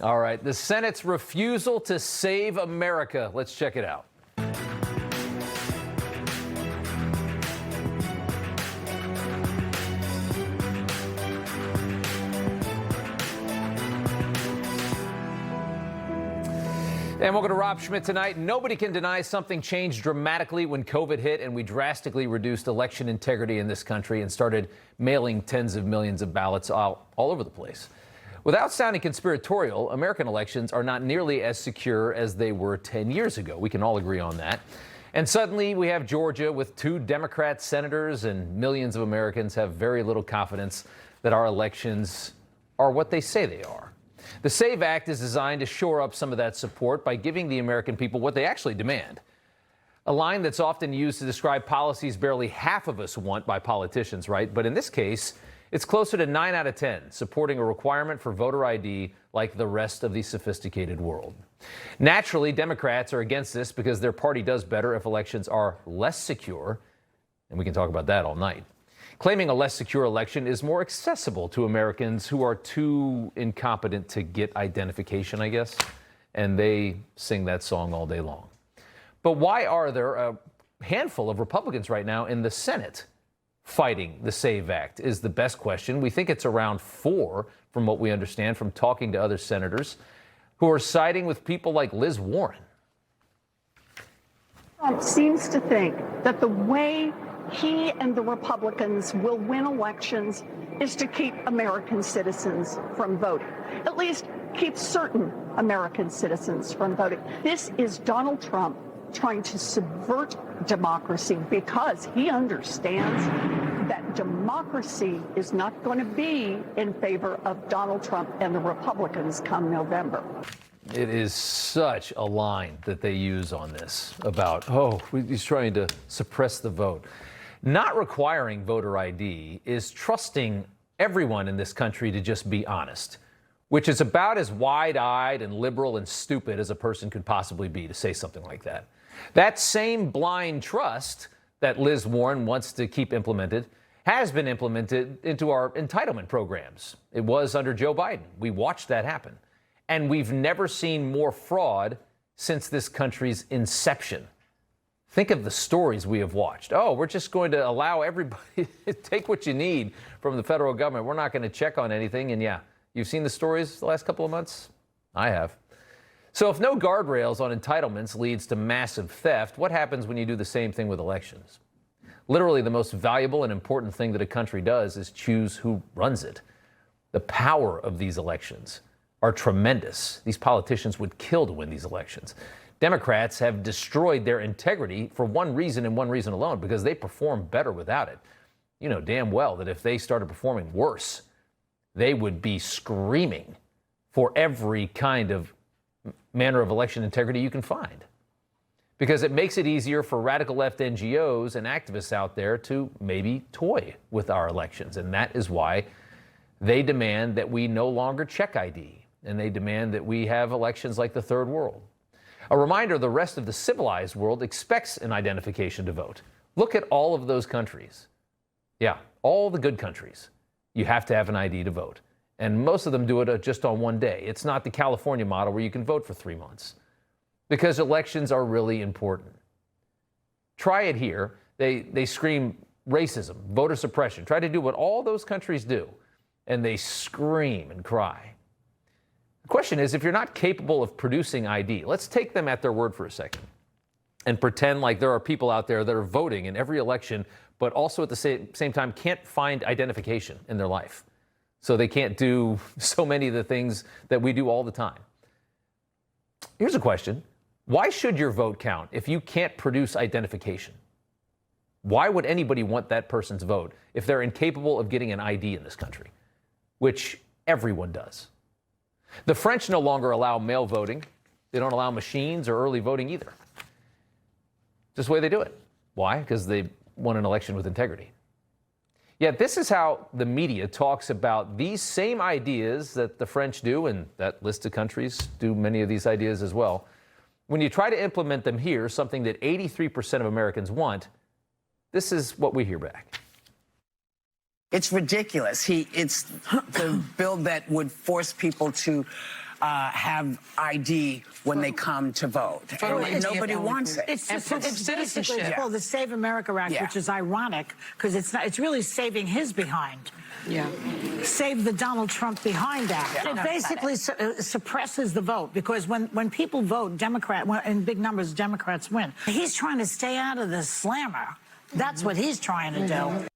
All right, the Senate's refusal to save America. Let's check it out. And welcome to Rob Schmitt Tonight. Nobody can deny something changed dramatically when COVID hit and we drastically reduced election integrity in this country and started mailing tens of millions of ballots all over the place. Without sounding conspiratorial, American elections are not nearly as secure as they were 10 years ago. We can all agree on that. And suddenly we have Georgia with 2 Democrat senators, and millions of Americans have very little confidence that our elections are what they say they are. The SAVE Act is designed to shore up some of that support by giving the American people what they actually demand. A line that's often used to describe policies barely half of us want by politicians, right? But in this case, it's closer to 9 out of 10, supporting a requirement for voter ID like the rest of the sophisticated world. Naturally, Democrats are against this because their party does better if elections are less secure, and we can talk about that all night. Claiming a less secure election is more accessible to Americans who are too incompetent to get identification, I guess, and they sing that song all day long. But why are there a handful of Republicans right now in the Senate fighting the SAVE Act is the best question. We think it's around 4 from what we understand from talking to other senators who are siding with people like Liz Warren. Trump seems to think that the way he and the Republicans will win elections is to keep American citizens from voting, at least keep certain American citizens from voting. This is Donald Trump trying to subvert democracy because he understands that democracy is not going to be in favor of Donald Trump and the Republicans come November. It is such a line that they use on this about, he's trying to suppress the vote. Not requiring voter ID is trusting everyone in this country to just be honest, which is about as wide-eyed and liberal and stupid as a person could possibly be to say something like that. That same blind trust that Liz Warren wants to keep implemented has been implemented into our entitlement programs. It was under Joe Biden. We watched that happen. And we've never seen more fraud since this country's inception. Think of the stories we have watched. We're just going to allow everybody to take what you need from the federal government. We're not going to check on anything. And yeah, you've seen the stories the last couple of months? I have. So if no guardrails on entitlements leads to massive theft, what happens when you do the same thing with elections? Literally, the most valuable and important thing that a country does is choose who runs it. The power of these elections are tremendous. These politicians would kill to win these elections. Democrats have destroyed their integrity for one reason and one reason alone, because they perform better without it. You know damn well that if they started performing worse, they would be screaming for every kind of manner of election integrity you can find, because it makes it easier for radical left NGOs and activists out there to maybe toy with our elections. And that is why they demand that we no longer check ID, and they demand that we have elections like the third world. A reminder, the rest of the civilized world expects an identification to vote. Look at all of those countries. Yeah, all the good countries. You have to have an ID to vote. And most of them do it just on one day. It's not the California model where you can vote for 3 months, because elections are really important. Try it here. They scream racism, voter suppression. Try to do what all those countries do, and they scream and cry. The question is, if you're not capable of producing ID, let's take them at their word for a second and pretend like there are people out there that are voting in every election, but also at the same time can't find identification in their life. So they can't do so many of the things that we do all the time. Here's a question. Why should your vote count if you can't produce identification? Why would anybody want that person's vote if they're incapable of getting an ID in this country, which everyone does? The French no longer allow mail voting. They don't allow machines or early voting either. Just the way they do it. Why? Because they won an election with integrity. Yet this is how the media talks about these same ideas that the French do, and that list of countries do many of these ideas as well. When you try to implement them here, something that 83% of Americans want, this is what we hear back. It's ridiculous. It's the bill that would force people to have ID when they come to vote. And nobody wants it. It's basically called the Save America Act, which is ironic because it's really saving his behind. Yeah. Save the Donald Trump behind act. It basically suppresses the vote because when people vote in big numbers, Democrats win. He's trying to stay out of the slammer. That's what he's trying to do.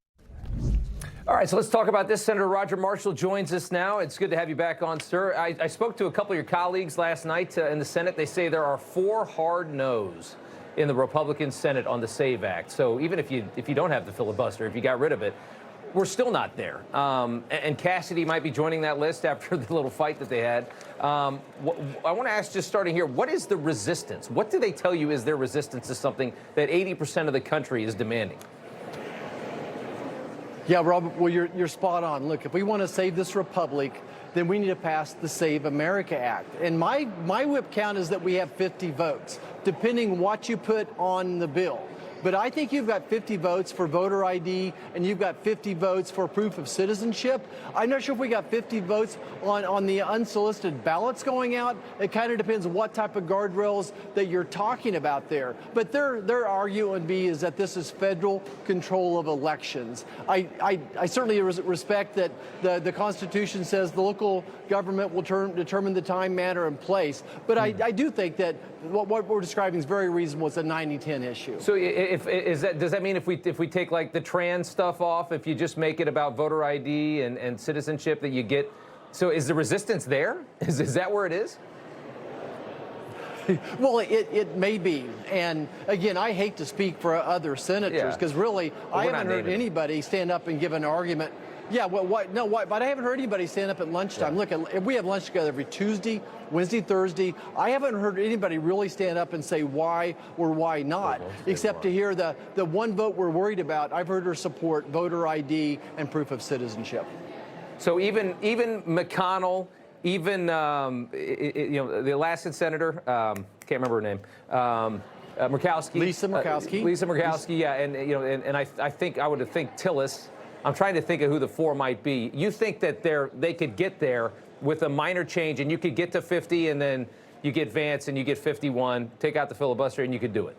All right, so let's talk about this. Senator Roger Marshall joins us now. It's good to have you back on, sir. I spoke to a couple of your colleagues last night in the Senate. They say there are 4 hard no's in the Republican Senate on the SAVE Act. So even if you don't have the filibuster, if you got rid of it, we're still not there. And Cassidy might be joining that list after the little fight that they had. I want to ask, just starting here, what is the resistance? What do they tell you is their resistance to something that 80% of the country is demanding? Yeah, Rob, well, you're spot on. Look, if we want to save this republic, then we need to pass the Save America Act. And my whip count is that we have 50 votes, depending what you put on the bill. But I think you've got 50 votes for voter ID, and you've got 50 votes for proof of citizenship. I'm not sure if we got 50 votes on the unsolicited ballots going out. It kind of depends what type of guardrails that you're talking about there. But their argument would be is that this is federal control of elections. I certainly respect that the Constitution says the local government will determine the time, manner, and place. But I do think that what we're describing is very reasonable. It's a 90-10 issue. So does that mean if we take like the trans stuff off, if you just make it about voter ID and citizenship, that you get? So is the resistance there? Is that where it is? Well, it may be. And again, I hate to speak for other senators because really I haven't heard anybody stand up and give an argument. Yeah, well, but I haven't heard anybody stand up at lunchtime. Look, we have lunch together every Tuesday, Wednesday, Thursday. I haven't heard anybody really stand up and say why or why not, except to hear the one vote we're worried about. I've heard her support voter ID and proof of citizenship. So even McConnell, even the Alaskan senator, can't remember her name. Murkowski. Lisa Murkowski. Yeah, and I think I would think Tillis. I'm trying to think of who the 4 might be. You think that they could get there with a minor change, and you could get to 50, and then you get Vance, and you get 51, take out the filibuster, and you could do it?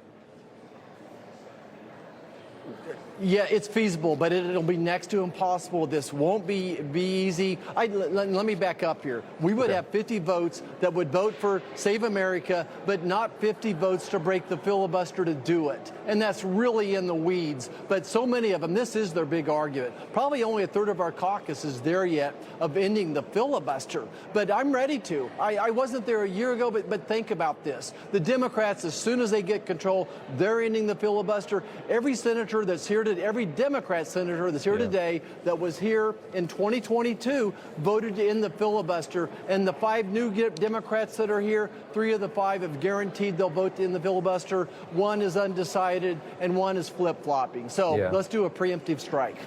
Yeah, it's feasible, but it'll be next to impossible. This won't be easy. Let me back up here. We would have 50 votes that would vote for Save America, but not 50 votes to break the filibuster to do it. And that's really in the weeds. But so many of them, this is their big argument. Probably only a third of our caucus is there yet of ending the filibuster. But I'm ready to. I wasn't there a year ago, but think about this. The Democrats, as soon as they get control, they're ending the filibuster. Every senator that's here every Democrat senator that's here today that was here in 2022 voted to end the filibuster. And the 5 new Democrats that are here, 3 of the 5 have guaranteed they'll vote to end the filibuster. 1 is undecided, and 1 is flip-flopping. So let's do a preemptive strike.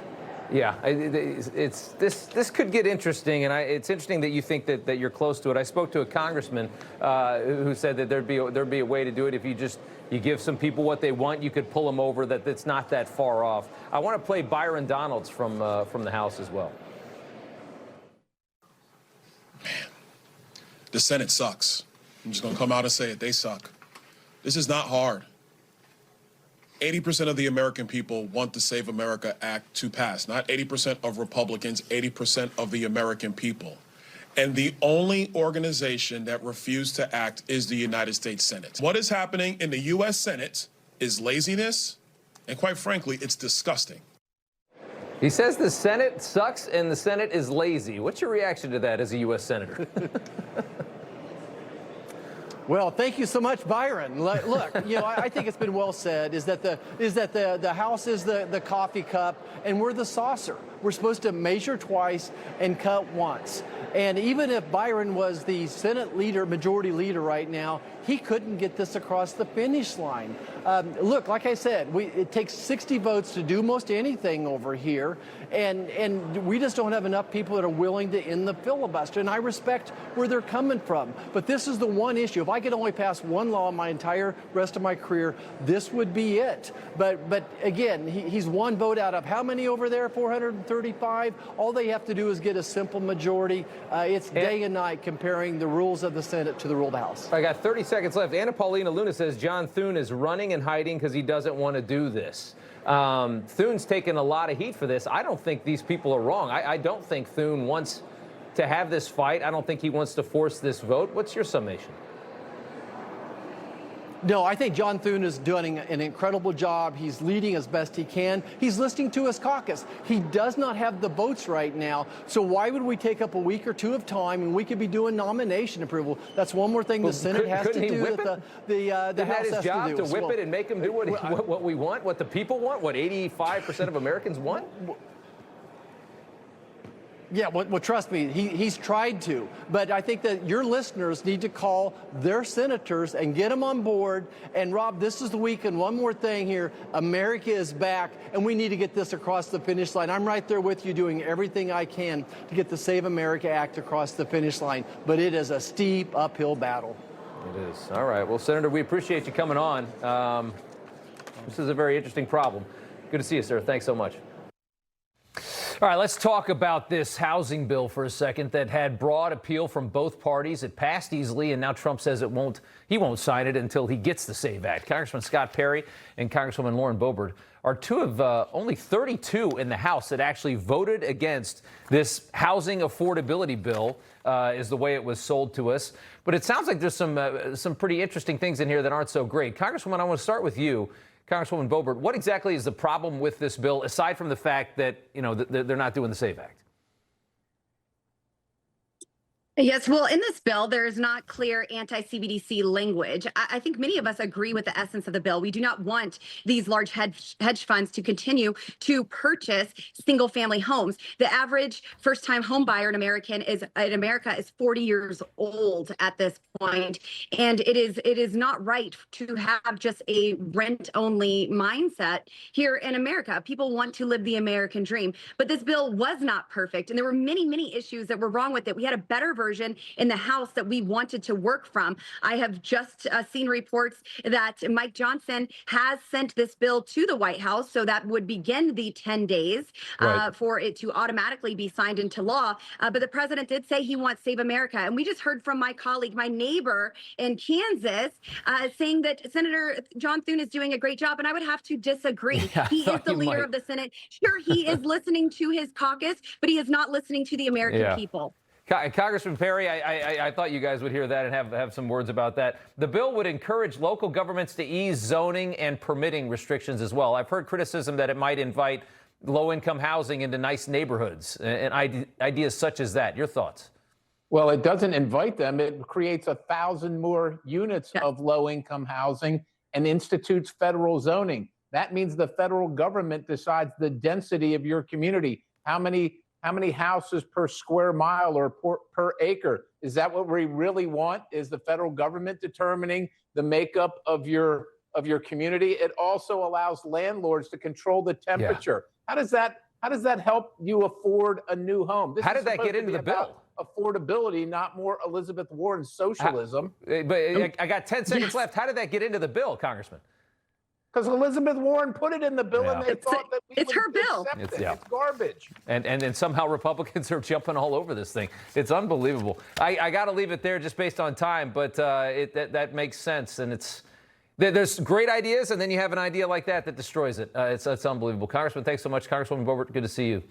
Yeah, this could get interesting, and it's interesting that you think that you're close to it. I spoke to a congressman who said that there'd be a way to do it if you give some people what they want, you could pull them over. That it's not that far off. I want to play Byron Donalds from the House as well. Man, the Senate sucks. I'm just going to come out and say it. They suck. This is not hard. 80% of the American people want the Save America Act to pass. Not 80% of Republicans, 80% of the American people. And the only organization that refused to act is the United States Senate. What is happening in the U.S. Senate is laziness, and quite frankly, it's disgusting. He says the Senate sucks and the Senate is lazy. What's your reaction to that as a U.S. Senator? Well, thank you so much, Byron. Look, I think it's been well said is that the House is the coffee cup and we're the saucer. We're supposed to measure twice and cut once. And even if Byron was the Senate leader, majority leader right now, he couldn't get this across the finish line. Look, like I said, it takes 60 votes to do most anything over here, and we just don't have enough people that are willing to end the filibuster. And I respect where they're coming from, but this is the one issue. If I could only pass one law my entire rest of my career, this would be it. But again, he's one vote out of how many over there? 400. 135. All they have to do is get a simple majority. It's day and night comparing the rules of the Senate to the rule of the House. I got 30 seconds left. Anna Paulina Luna says John Thune is running and hiding because he doesn't want to do this. Thune's taken a lot of heat for this. I don't think these people are wrong. I don't think Thune wants to have this fight. I don't think he wants to force this vote. What's your summation? No, I think John Thune is doing an incredible job. He's leading as best he can. He's listening to his caucus. He does not have the votes right now, so why would we take up a week or two of time and we could be doing nomination approval? That's one more thing the Senate has to do that the House has to do. Isn't that his job, to whip it and make him do what we want, what the people want, what 85% of Americans want? Yeah, well, trust me, he's tried to. But I think that your listeners need to call their senators and get them on board. And, Rob, this is the week, and one more thing here. America is back, and we need to get this across the finish line. I'm right there with you doing everything I can to get the Save America Act across the finish line. But it is a steep uphill battle. It is. All right. Well, Senator, we appreciate you coming on. This is a very interesting problem. Good to see you, sir. Thanks so much. All right, let's talk about this housing bill for a second that had broad appeal from both parties. It passed easily, and now Trump says he won't sign it until he gets the SAVE Act. Congressman Scott Perry and Congresswoman Lauren Boebert are two of only 32 in the House that actually voted against this housing affordability bill, is the way it was sold to us. But it sounds like there's some pretty interesting things in here that aren't so great. Congresswoman, I want to start with you. Congresswoman Boebert, what exactly is the problem with this bill, aside from the fact that, they're not doing the SAVE Act? Yes, well, in this bill, there is not clear anti-CBDC language. I think many of us agree with the essence of the bill. We do not want these large hedge funds to continue to purchase single-family homes. The average first-time home buyer in America is 40 years old at this point, and it is not right to have just a rent-only mindset here in America. People want to live the American dream, but this bill was not perfect, and there were many, many issues that were wrong with it. We had a better version in the House that we wanted to work from. I have just seen reports that Mike Johnson has sent this bill to the White House, so that would begin the 10 days for it to automatically be signed into law. But the president did say he wants Save America. And we just heard from my colleague, my neighbor in Kansas, saying that Senator John Thune is doing a great job. And I would have to disagree. Yeah, he is the leader of the Senate. Sure, he is listening to his caucus, but he is not listening to the American people. Congressman Perry, I thought you guys would hear that and have some words about that. The bill would encourage local governments to ease zoning and permitting restrictions as well. I've heard criticism that it might invite low-income housing into nice neighborhoods and ideas such as that. Your thoughts? Well, it doesn't invite them. It creates 1,000 more units of low-income housing and institutes federal zoning. That means the federal government decides the density of your community. How many houses per square mile or per acre? Is that what we really want? Is the federal government determining the makeup of your community? It also allows landlords to control the temperature. Yeah. How does that help you afford a new home? How did that get into the bill? Affordability, not more Elizabeth Warren socialism. But I got 10 seconds left. How did that get into the bill, Congressman? Because Elizabeth Warren put it in the bill, and they thought that it's her bill. It's garbage. And somehow Republicans are jumping all over this thing. It's unbelievable. I got to leave it there just based on time, but that makes sense. And there's great ideas, and then you have an idea like that destroys it. It's unbelievable. Congressman, thanks so much. Congresswoman Boebert, good to see you.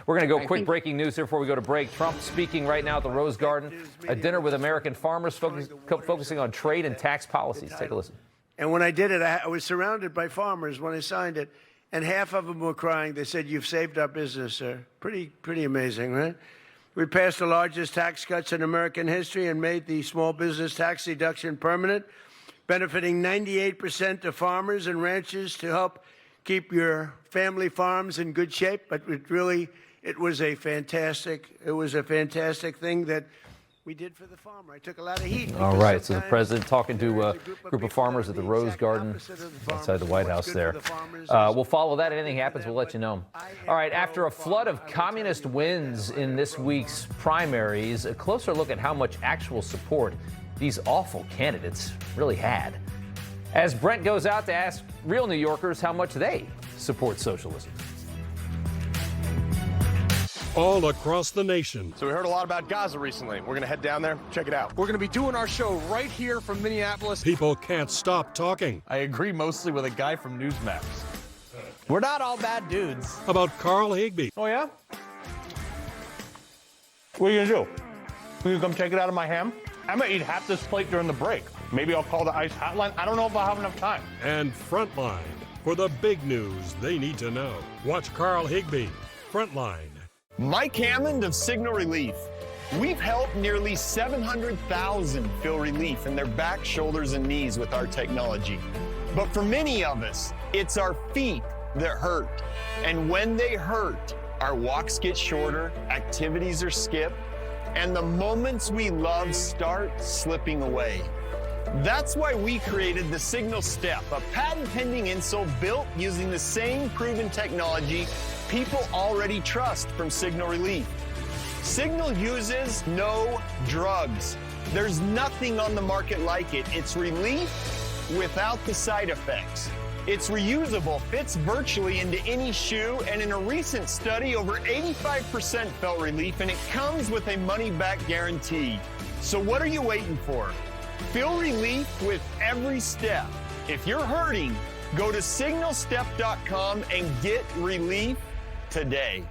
We're going to go quick breaking news here before we go to break. Trump speaking right now at the Rose Garden, a dinner with American farmers focusing on trade and tax policies. Take a listen. And when I did it, I was surrounded by farmers when I signed it, and half of them were crying. They said, "You've saved our business, sir." Pretty amazing, right? We passed the largest tax cuts in American history and made the small business tax deduction permanent, benefiting 98% of farmers and ranchers to help keep your family farms in good shape. But it was a fantastic thing that we did for the farmer. I took a lot of heat. All right, so the president talking to a group of farmers at the Rose Garden outside the White House there. We'll follow that. If anything happens, we'll let you know. All right, after a flood of communist wins in this week's primaries, a closer look at how much actual support these awful candidates really had. As Brent goes out to ask real New Yorkers how much they support socialism. all across the nation. So we heard a lot about Gaza recently. We're going to head down there, check it out. We're going to be doing our show right here from Minneapolis. People can't stop talking. I agree mostly with a guy from Newsmax. We're not all bad dudes. About Carl Higbie. Oh, yeah? What are you going to do? Will you come check it out of my ham? I'm going to eat half this plate during the break. Maybe I'll call the ICE hotline. I don't know if I'll have enough time. And Frontline for the big news they need to know. Watch Carl Higbie, Frontline. Mike Hammond of Signal Relief. We've helped nearly 700,000 feel relief in their back, shoulders, and knees with our technology. But for many of us, it's our feet that hurt. And when they hurt, our walks get shorter, activities are skipped, and the moments we love start slipping away. That's why we created the Signal Step, a patent-pending insole built using the same proven technology people already trust from Signal Relief. Signal uses no drugs. There's nothing on the market like it. It's relief without the side effects. It's reusable, fits virtually into any shoe, and in a recent study, over 85% felt relief, and it comes with a money-back guarantee. So what are you waiting for? Feel relief with every step. If you're hurting, go to signalstep.com and get relief today.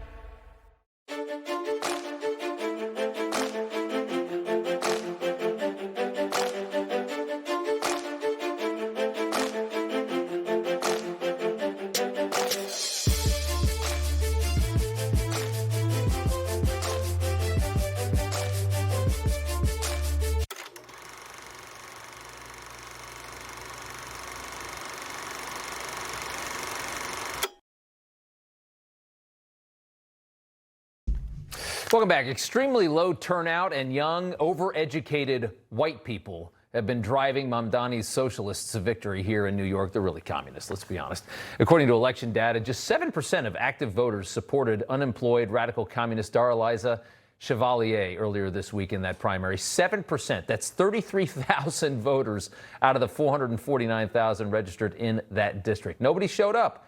Welcome back. Extremely low turnout and young, overeducated white people have been driving Mamdani's socialists to victory here in New York. They're really communists, let's be honest. According to election data, just 7% of active voters supported unemployed radical communist Daraliza Chevalier earlier this week in that primary. 7%. That's 33,000 voters out of the 449,000 registered in that district. Nobody showed up.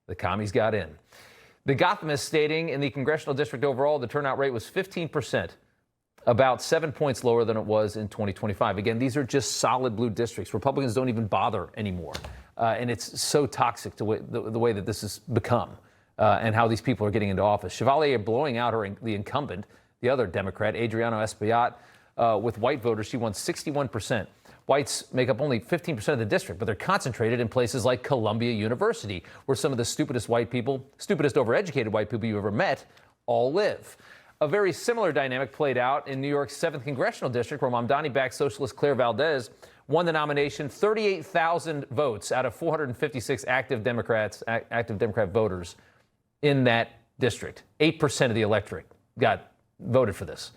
The commies got in. The Gothamist stating in the congressional district overall, the turnout rate was 15%, about 7 points lower than it was in 2025. Again, these are just solid blue districts. Republicans don't even bother anymore. And it's so toxic the way that this has become and how these people are getting into office. Chevalier blowing out the incumbent, the other Democrat, Adriano Espaillat, with white voters. She won 61%. Whites make up only 15% of the district, but they're concentrated in places like Columbia University, where some of the stupidest overeducated white people you've ever met all live. A very similar dynamic played out in New York's 7th Congressional District, where Mamdani-backed socialist Claire Valdez won the nomination, 38,000 votes out of 456 active Democrat voters in that district. 8% of the electorate got voted for this.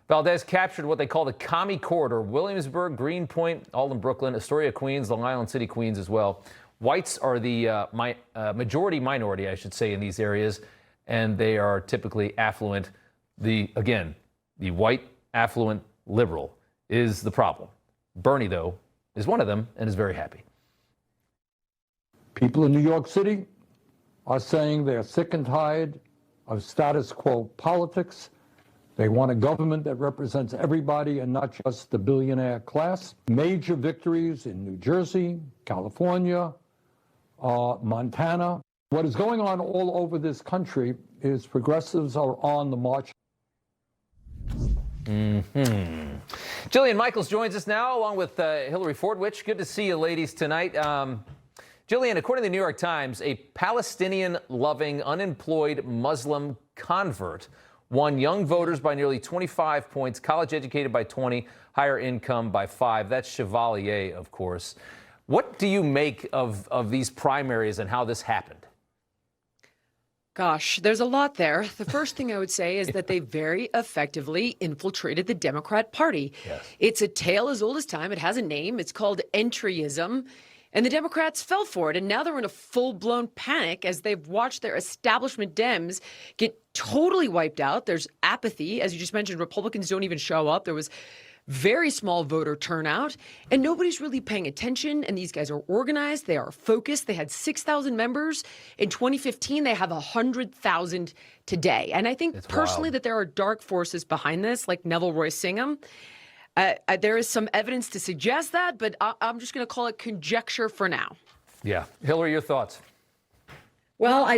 Valdez captured what they call the commie corridor, Williamsburg, Greenpoint, all in Brooklyn, Astoria, Queens, Long Island City, Queens as well. Whites are the majority minority, I should say, in these areas, and they are typically affluent. The white affluent liberal is the problem. Bernie, though, is one of them and is very happy. People in New York City are saying they're sick and tired of status quo politics. They want a government that represents everybody and not just the billionaire class. Major victories in New Jersey, California, Montana. What is going on all over this country is progressives are on the march. Jillian Michaels joins us now, along with Hilary Fordwich. Good to see you ladies tonight. Jillian, according to the New York Times, a Palestinian-loving, unemployed Muslim convert won young voters by nearly 25 points, college-educated by 20, higher income by 5. That's Chevalier, of course. What do you make of these primaries and how this happened? Gosh, there's a lot there. The first thing I would say is that they very effectively infiltrated the Democrat Party. Yes. It's a tale as old as time. It has a name. It's called entryism. And the Democrats fell for it. And now they're in a full-blown panic as they've watched their establishment Dems get totally wiped out. There's apathy. As you just mentioned, Republicans don't even show up. There was very small voter turnout, and nobody's really paying attention. And these guys are organized. They are focused. They had 6,000 members in 2015. They have 100,000 today. And I think personally that there are dark forces behind this, like Neville Roy Singham. There is some evidence to suggest that, but I'm just going to call it conjecture for now. Yeah. Hilary, your thoughts? Well,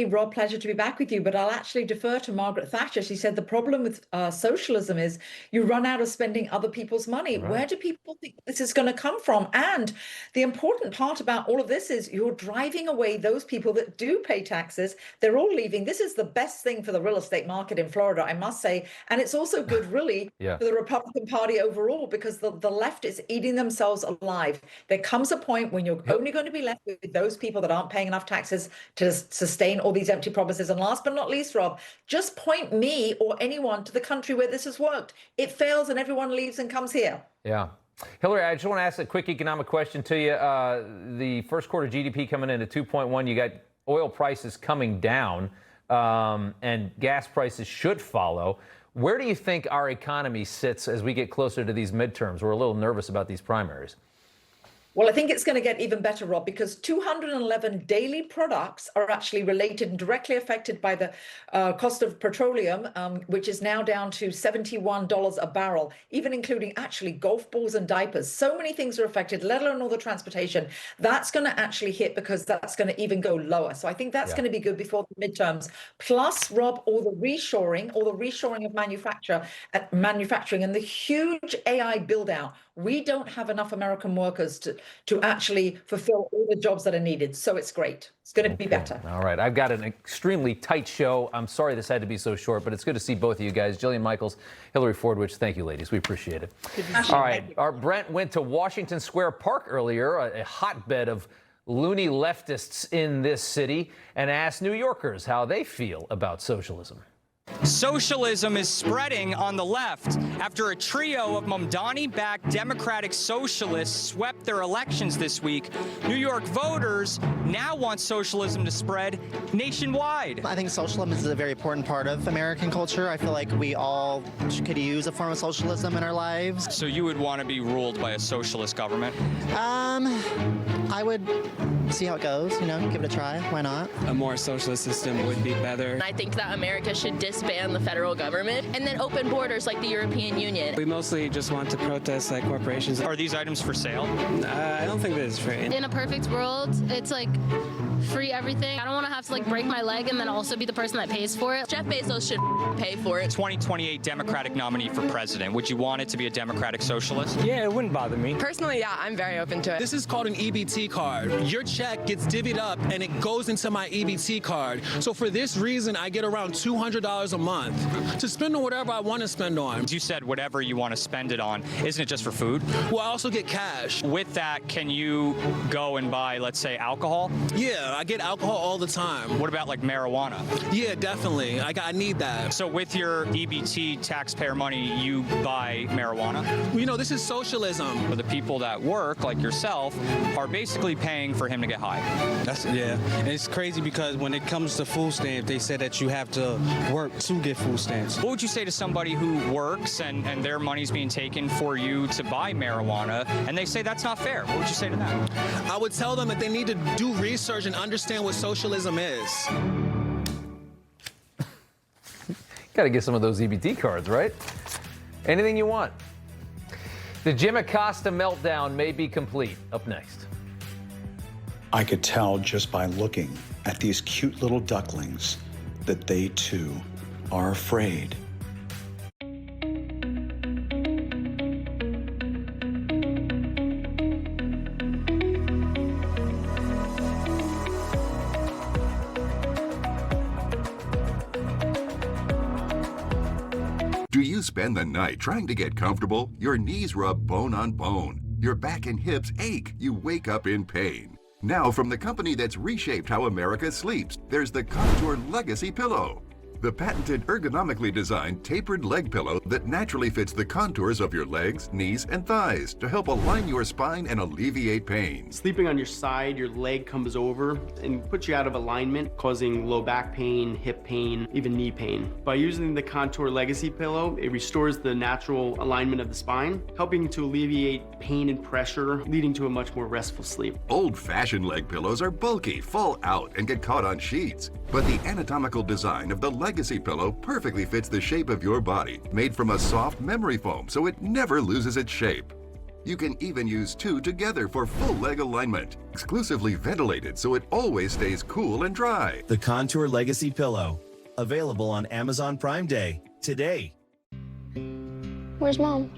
Rob, pleasure to be back with you, but I'll actually defer to Margaret Thatcher. She said the problem with socialism is you run out of spending other people's money. Right. Where do people think this is going to come from? And the important part about all of this is you're driving away those people that do pay taxes. They're all leaving. This is the best thing for the real estate market in Florida, I must say. And it's also good, really, for the Republican Party overall, because the left is eating themselves alive. There comes a point when you're only going to be left with those people that aren't paying enough taxes to sustain all these empty promises. And last but not least, Rob, just point me or anyone to the country where this has worked. It fails and everyone leaves and comes here. Yeah. Hilary, I just want to ask a quick economic question to you. The first quarter GDP coming in at 2.1. You got oil prices coming down and gas prices should follow. Where do you think our economy sits as we get closer to these midterms? We're a little nervous about these primaries. Well, I think it's going to get even better, Rob, because 211 daily products are actually related and directly affected by the cost of petroleum, which is now down to $71 a barrel, even including actually golf balls and diapers. So many things are affected, let alone all the transportation. That's going to actually hit because that's going to even go lower. So I think that's going to be good before the midterms. Plus, Rob, all the reshoring of manufacturing and the huge AI build out. We don't have enough American workers to actually fulfill all the jobs that are needed. So it's great. It's going to be better. All right. I've got an extremely tight show. I'm sorry this had to be so short, but it's good to see both of you guys. Jillian Michaels, Hilary Fordwich, thank you, ladies. We appreciate it. All right. Our Brent went to Washington Square Park earlier, a hotbed of loony leftists in this city, and asked New Yorkers how they feel about socialism. Socialism is spreading on the left after a trio of Mamdani-backed Democratic socialists swept their elections this week. New York voters now want socialism to spread nationwide. I think socialism is a very important part of American culture. I feel like we all could use a form of socialism in our lives. So you would want to be ruled by a socialist government? I would see how it goes, give it a try. Why not? A more socialist system would be better. I think that America should disband the federal government and then open borders like the European Union. We mostly just want to protest like corporations. Are these items for sale? I don't think that it's free. In a perfect world, it's like free everything. I don't want to have to break my leg and then also be the person that pays for it. Jeff Bezos should pay for it. 2028 Democratic nominee for president. Would you want it to be a Democratic socialist? Yeah, it wouldn't bother me. Personally, yeah, I'm very open to it. This is called an EBT card. Your check gets divvied up and it goes into my EBT card. So for this reason, I get around $200 a month to spend on whatever I want to spend on. You said whatever you want to spend it on. Isn't it just for food? Well, I also get cash. With that, can you go and buy, let's say, alcohol? Yeah, I get alcohol all the time. What about marijuana? Yeah, definitely. I need that. So with your EBT taxpayer money, you buy marijuana? This is socialism. For the people that work, like yourself, are basically paying for him to get high. And it's crazy because when it comes to food stamps, they say that you have to work to get food stamps. What would you say to somebody who works and their money's being taken for you to buy marijuana, and they say that's not fair? What would you say to them? I would tell them that they need to do research and understand what socialism is. Got to get some of those EBT cards, right? Anything you want. The Jim Acosta meltdown may be complete. Up next. I could tell just by looking at these cute little ducklings that they too are afraid. Do you spend the night trying to get comfortable? Your knees rub bone on bone. Your back and hips ache. You wake up in pain. Now, from the company that's reshaped how America sleeps, there's the Contour Legacy Pillow. The patented ergonomically designed tapered leg pillow that naturally fits the contours of your legs, knees, and thighs to help align your spine and alleviate pain. Sleeping on your side, your leg comes over and puts you out of alignment, causing low back pain, hip pain, even knee pain. By using the Contour Legacy pillow, it restores the natural alignment of the spine, helping to alleviate pain and pressure, leading to a much more restful sleep. Old-fashioned leg pillows are bulky, fall out, and get caught on sheets. But the anatomical design of the Legacy pillow perfectly fits the shape of your body, made from a soft memory foam so it never loses its shape. You can even use two together for full leg alignment, exclusively ventilated so it always stays cool and dry. The Contour Legacy pillow, available on Amazon Prime Day today. Where's Mom?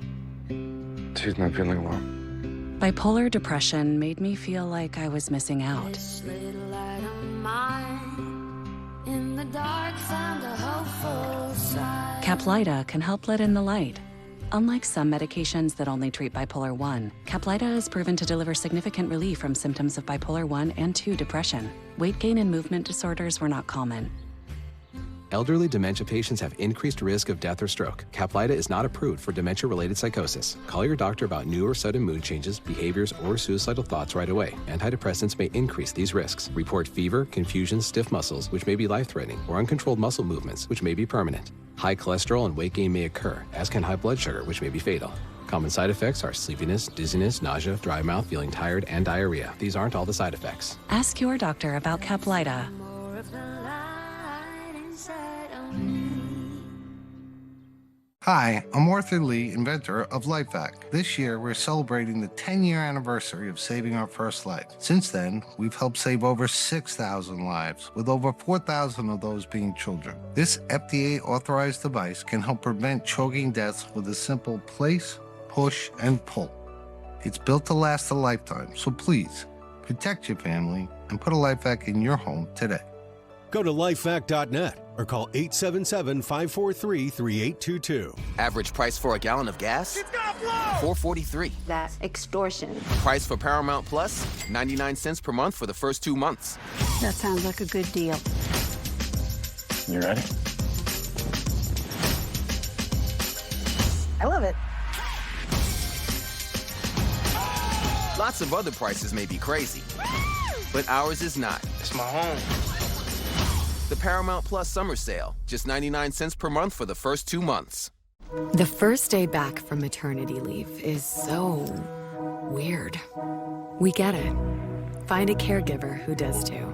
She's not feeling well. Bipolar depression made me feel like I was missing out. Caplyta can help let in the light. Unlike some medications that only treat bipolar 1, Caplyta is proven to deliver significant relief from symptoms of bipolar 1 and 2 depression. Weight gain and movement disorders were not common. Elderly dementia patients have increased risk of death or stroke. Caplyta is not approved for dementia-related psychosis. Call your doctor about new or sudden mood changes, behaviors, or suicidal thoughts right away. Antidepressants may increase these risks. Report fever, confusion, stiff muscles, which may be life-threatening, or uncontrolled muscle movements, which may be permanent. High cholesterol and weight gain may occur, as can high blood sugar, which may be fatal. Common side effects are sleepiness, dizziness, nausea, dry mouth, feeling tired, and diarrhea. These aren't all the side effects. Ask your doctor about Caplyta. Hi, I'm Arthur Lee, inventor of LifeVac. This year, we're celebrating the 10-year anniversary of saving our first life. Since then, we've helped save over 6,000 lives, with over 4,000 of those being children. This FDA-authorized device can help prevent choking deaths with a simple place, push, and pull. It's built to last a lifetime, so please, protect your family and put a LifeVac in your home today. Go to lifevac.net or call 877-543-3822. Average price for a gallon of gas? $4.43. That's extortion. Price for Paramount Plus? 99 cents per month for the first 2 months. That sounds like a good deal. You ready? I love it. Lots of other prices may be crazy, but ours is not. It's my home. The Paramount Plus Summer Sale. Just 99 cents per month for the first 2 months. The first day back from maternity leave is so weird. We get it. Find a caregiver who does too.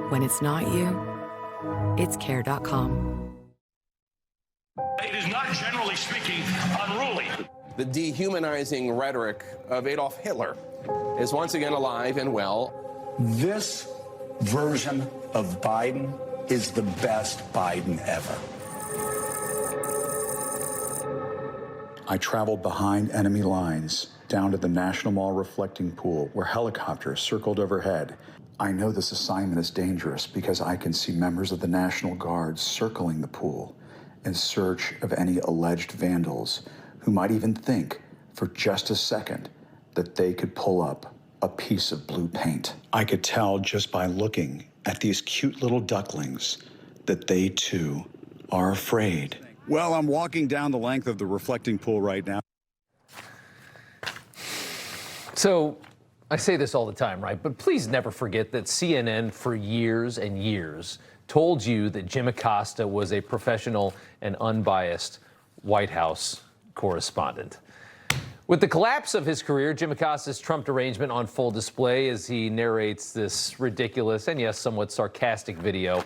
When it's not you, it's care.com. It is not, generally speaking, unruly. The dehumanizing rhetoric of Adolf Hitler is once again alive and well. This version of Biden is the best Biden ever. I traveled behind enemy lines down to the National Mall reflecting pool where helicopters circled overhead. I know this assignment is dangerous because I can see members of the National Guard circling the pool in search of any alleged vandals who might even think for just a second that they could pull up a piece of blue paint. I could tell just by looking at these cute little ducklings that they too are afraid. Well, I'm walking down the length of the reflecting pool right now. So I say this all the time, right? But please never forget that CNN for years and years told you that Jim Acosta was a professional and unbiased White House correspondent. With the collapse of his career, Jim Acosta's Trump derangement on full display as he narrates this ridiculous and, yes, somewhat sarcastic video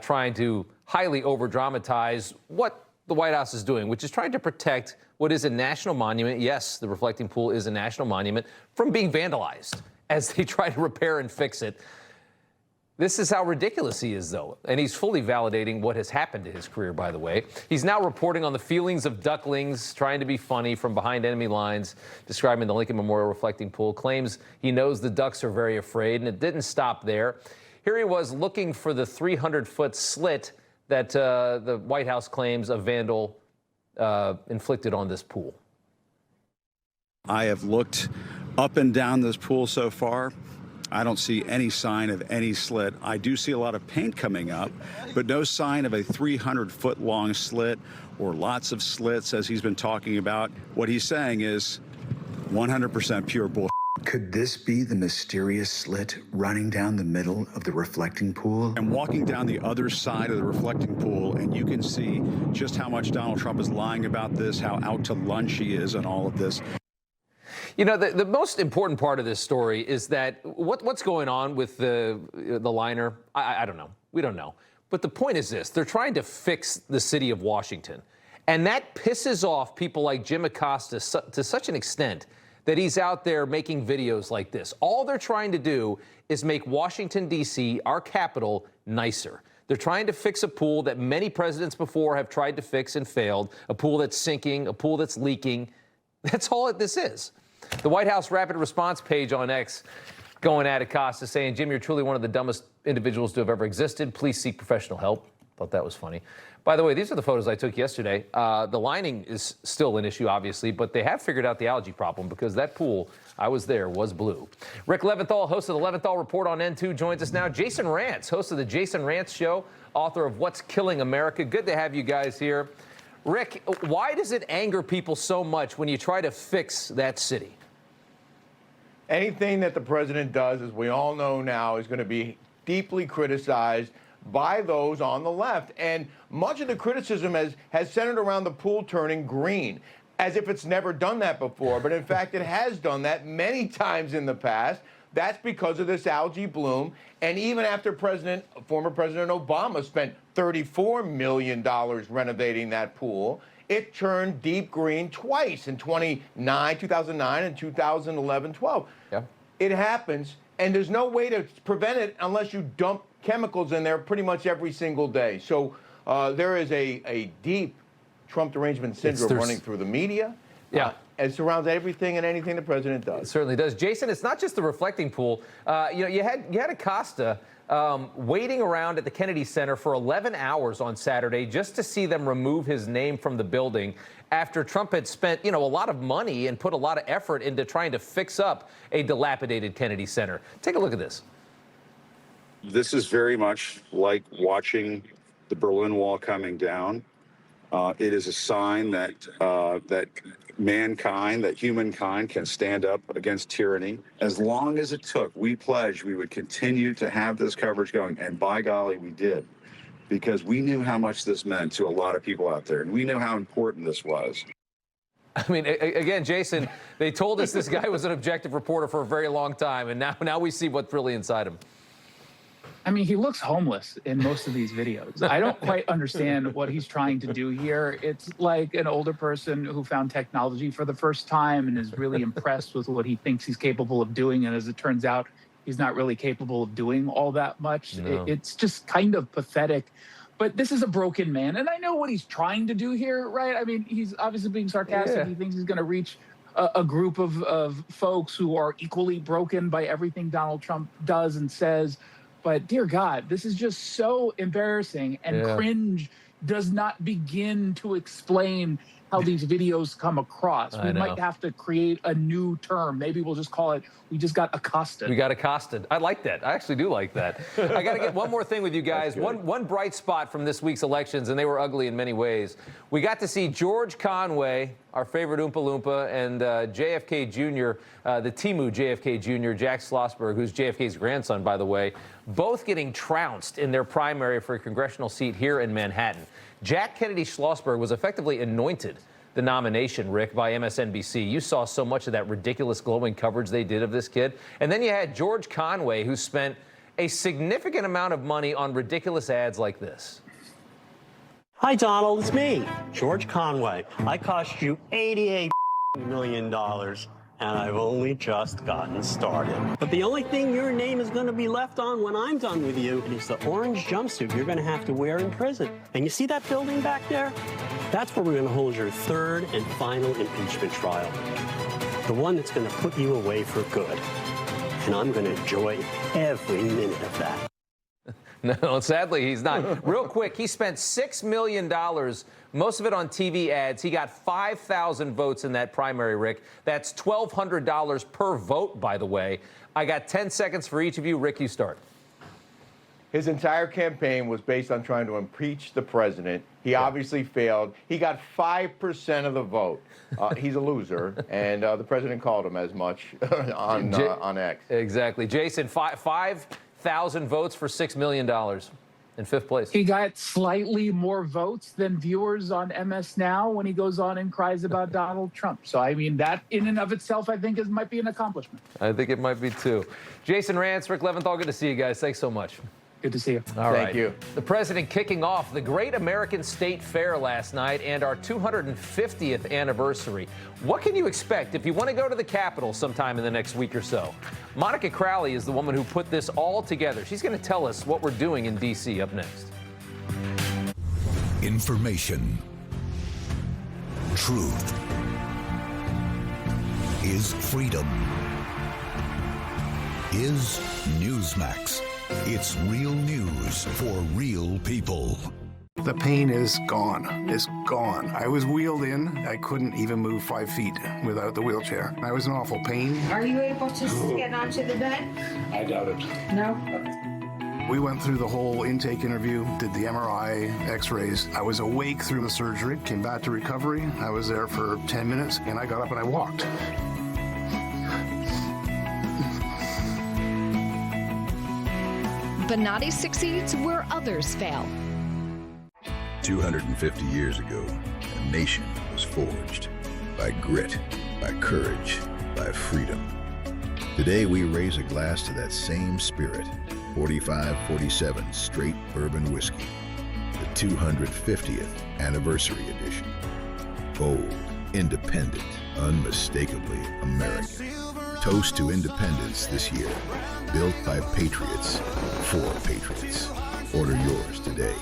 trying to highly over-dramatize what the White House is doing, which is trying to protect what is a national monument. Yes, the reflecting pool is a national monument from being vandalized as they try to repair and fix it. This is how ridiculous he is, though, and he's fully validating what has happened to his career, by the way. He's now reporting on the feelings of ducklings trying to be funny from behind enemy lines, describing the Lincoln Memorial reflecting pool, claims he knows the ducks are very afraid, and it didn't stop there. Here he was looking for the 300-foot slit that the White House claims a vandal inflicted on this pool. I have looked up and down this pool so far. I don't see any sign of any slit. I do see a lot of paint coming up, but no sign of a 300-foot long slit or lots of slits as he's been talking about. What he's saying is 100% pure bull. Could this be the mysterious slit running down the middle of the reflecting pool? I'm walking down the other side of the reflecting pool, and you can see just how much Donald Trump is lying about this, how out to lunch he is on all of this. You know, the most important part of this story is that what's going on with the liner, I don't know. We don't know. But the point is this. They're trying to fix the city of Washington. And that pisses off people like Jim Acosta to such an extent that he's out there making videos like this. All they're trying to do is make Washington, D.C., our capital, nicer. They're trying to fix a pool that many presidents before have tried to fix and failed, a pool that's sinking, a pool that's leaking. That's all this is. The White House Rapid Response page on X going at Acosta saying, Jim, you're truly one of the dumbest individuals to have ever existed. Please seek professional help. Thought that was funny. By the way, these are the photos I took yesterday. The lining is still an issue, obviously, but they have figured out the algae problem because that pool, I was there, was blue. Rick Leventhal, host of the Leventhal Report on N2, joins us now. Jason Rantz, host of the Jason Rantz Show, author of What's Killing America. Good to have you guys here. Rick, why does it anger people so much when you try to fix that city? Anything that the president does, as we all know now, is going to be deeply criticized by those on the left. And much of the criticism has centered around the pool turning green, as if it's never done that before. But in fact, it has done that many times in the past. That's because of this algae bloom. And even after former President Obama spent $34 million renovating that pool, it turned deep green twice in 2009 and 2011-12. Yeah. It happens, and there's no way to prevent it unless you dump chemicals in there pretty much every single day. So there is a deep Trump derangement syndrome running through the media. Yeah. It surrounds everything and anything the president does. It certainly does. Jason, it's not just the reflecting pool. You had Acosta waiting around at the Kennedy Center for 11 hours on Saturday just to see them remove his name from the building after Trump had spent, a lot of money and put a lot of effort into trying to fix up a dilapidated Kennedy Center. Take a look at this. This is very much like watching the Berlin Wall coming down. It is a sign that humankind can stand up against tyranny. As long as it took, we pledged we would continue to have this coverage going, and by golly, we did, because we knew how much this meant to a lot of people out there, and we knew how important this was. I mean, again, Jason, they told us this guy was an objective reporter for a very long time, and now we see what's really inside him. I mean, he looks homeless in most of these videos. I don't quite understand what he's trying to do here. It's like an older person who found technology for the first time and is really impressed with what he thinks he's capable of doing. And as it turns out, he's not really capable of doing all that much. No. It's just kind of pathetic. But this is a broken man. And I know what he's trying to do here, right? I mean, he's obviously being sarcastic. Yeah. He thinks he's going to reach a group of folks who are equally broken by everything Donald Trump does and says. But dear God, this is just so embarrassing, and cringe does not begin to explain how these videos come across. We might have to create a new term. Maybe we'll just call it, we just got accosted. We got accosted. I like that. I actually do like that. I got to get one more thing with you guys. One bright spot from this week's elections, and they were ugly in many ways. We got to see George Conway, our favorite Oompa Loompa, and JFK Jr., the Timu JFK Jr., Jack Schlossberg, who's JFK's grandson, by the way, both getting trounced in their primary for a congressional seat here in Manhattan. Jack Kennedy Schlossberg was effectively anointed the nomination, Rick, by MSNBC. You saw so much of that ridiculous glowing coverage they did of this kid. And then you had George Conway, who spent a significant amount of money on ridiculous ads like this. Hi, Donald. It's me, George Conway. I cost you $88 million, and I've only just gotten started. But the only thing your name is going to be left on when I'm done with you is the orange jumpsuit you're going to have to wear in prison. And you see that building back there? That's where we're going to hold your third and final impeachment trial. The one that's going to put you away for good. And I'm going to enjoy every minute of that. No, sadly, he's not. Real quick, he spent $6 million, most of it on TV ads. He got 5,000 votes in that primary, Rick. That's $1,200 per vote, by the way. I got 10 seconds for each of you. Rick, you start. His entire campaign was based on trying to impeach the president. He obviously failed. He got 5% of the vote. He's a loser, and the president called him as much on X. Exactly. Jason, 5,000 votes for $6 million in fifth place. He got slightly more votes than viewers on MS Now when he goes on and cries about Donald Trump. So, I mean, that in and of itself, I think, might be an accomplishment. I think it might be, too. Jason Rantz, Rick Leventhal, good to see you guys. Thanks so much. Good to see you. All right. Thank you. The president kicking off the Great American State Fair last night and our 250th anniversary. What can you expect if you want to go to the Capitol sometime in the next week or so? Monica Crowley is the woman who put this all together. She's going to tell us what we're doing in D.C. up next. Information. Truth. Is freedom. Is Newsmax. It's real news for real people. The pain is gone. It's gone. I was wheeled in. I couldn't even move 5 feet without the wheelchair. I was in awful pain. Are you able to get onto the bed? I doubt it. No? We went through the whole intake interview, did the MRI, x-rays. I was awake through the surgery, came back to recovery. I was there for 10 minutes, and I got up and I walked. Bonatti succeeds where others fail. 250 years ago, a nation was forged by grit, by courage, by freedom. Today, we raise a glass to that same spirit. 4547 Straight Bourbon Whiskey, the 250th Anniversary Edition. Bold, independent, unmistakably American. Toast to independence this year. Built by patriots, for patriots. Order yours today.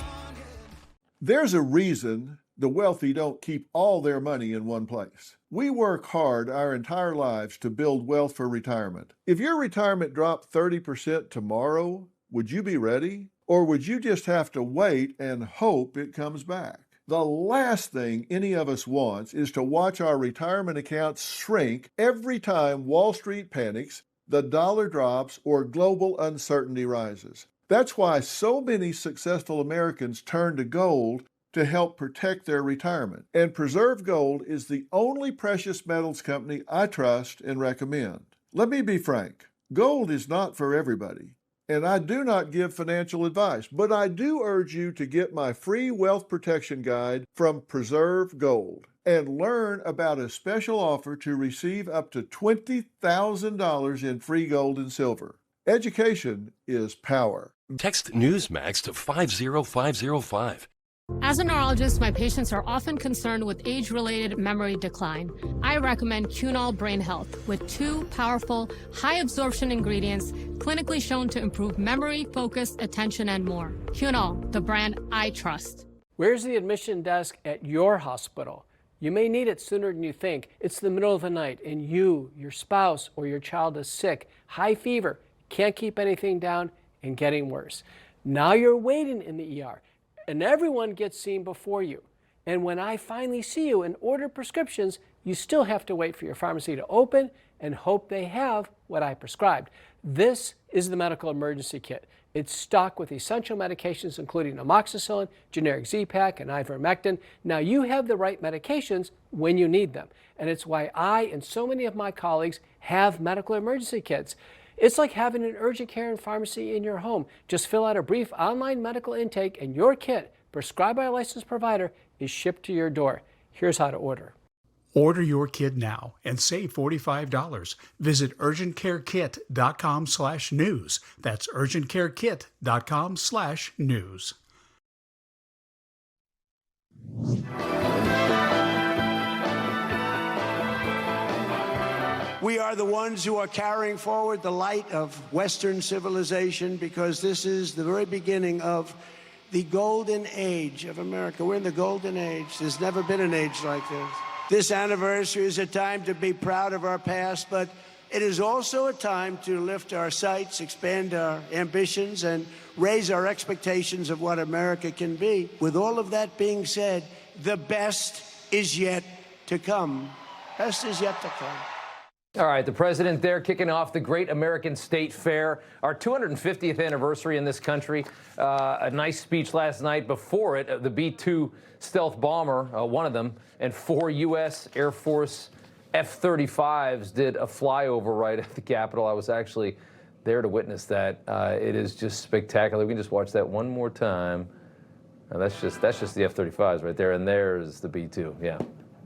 There's a reason the wealthy don't keep all their money in one place. We work hard our entire lives to build wealth for retirement. If your retirement dropped 30% tomorrow, would you be ready? Or would you just have to wait and hope it comes back? The last thing any of us wants is to watch our retirement accounts shrink every time Wall Street panics, the dollar drops, or global uncertainty rises. That's why so many successful Americans turn to gold to help protect their retirement. And Preserve Gold is the only precious metals company I trust and recommend. Let me be frank, gold is not for everybody. And I do not give financial advice, but I do urge you to get my free wealth protection guide from Preserve Gold and learn about a special offer to receive up to $20,000 in free gold and silver. Education is power. Text Newsmax to 50505. As a neurologist, my patients are often concerned with age-related memory decline. I recommend Cunol Brain Health with 2 powerful, high-absorption ingredients clinically shown to improve memory, focus, attention, and more. Cunol, the brand I trust. Where's the admission desk at your hospital? You may need it sooner than you think. It's the middle of the night and you, your spouse, or your child is sick, high fever, can't keep anything down, and getting worse. Now you're waiting in the ER. And everyone gets seen before you. And when I finally see you and order prescriptions, you still have to wait for your pharmacy to open and hope they have what I prescribed. This is the medical emergency kit. It's stocked with essential medications, including amoxicillin, generic Z-Pak, and ivermectin. Now you have the right medications when you need them. And it's why I and so many of my colleagues have medical emergency kits. It's like having an urgent care and pharmacy in your home. Just fill out a brief online medical intake and your kit, prescribed by a licensed provider, is shipped to your door. Here's how to order. Order your kit now and save $45. Visit urgentcarekit.com/news. That's urgentcarekit.com/news. We are the ones who are carrying forward the light of Western civilization because this is the very beginning of the golden age of America. We're in the golden age. There's never been an age like this. This anniversary is a time to be proud of our past, but It is also a time to lift our sights, expand our ambitions, and raise our expectations of what America can be. With all of that being said, the best is yet to come. Best is yet to come. All right, the president there kicking off the Great American State Fair, our 250th anniversary in this country. A nice speech last night. Before it, the B-2 stealth bomber, one of them, and 4 U.S. Air Force F-35s did a flyover right at the Capitol. I was actually there to witness that. It is just spectacular. We can just watch that one more time. That's just the F-35s right there, and there's the B-2. Yeah.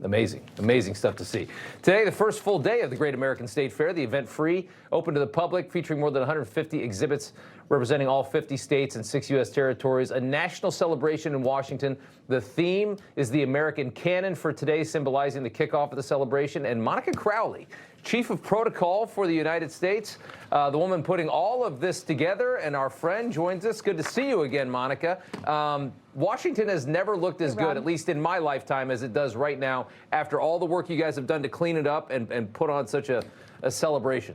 Amazing, amazing stuff to see. Today, the first full day of the Great American State Fair, the event free, open to the public, featuring more than 150 exhibits representing all 50 states and 6 U.S. territories, a national celebration in Washington. The theme is the American canon for today, symbolizing the kickoff of the celebration. And Monica Crowley, Chief of Protocol for the United States, the woman putting all of this together, and our friend joins us. Good to see you again, Monica. Washington has never looked as good, at least in my lifetime, as it does right now, after all the work you guys have done to clean it up and put on such a celebration.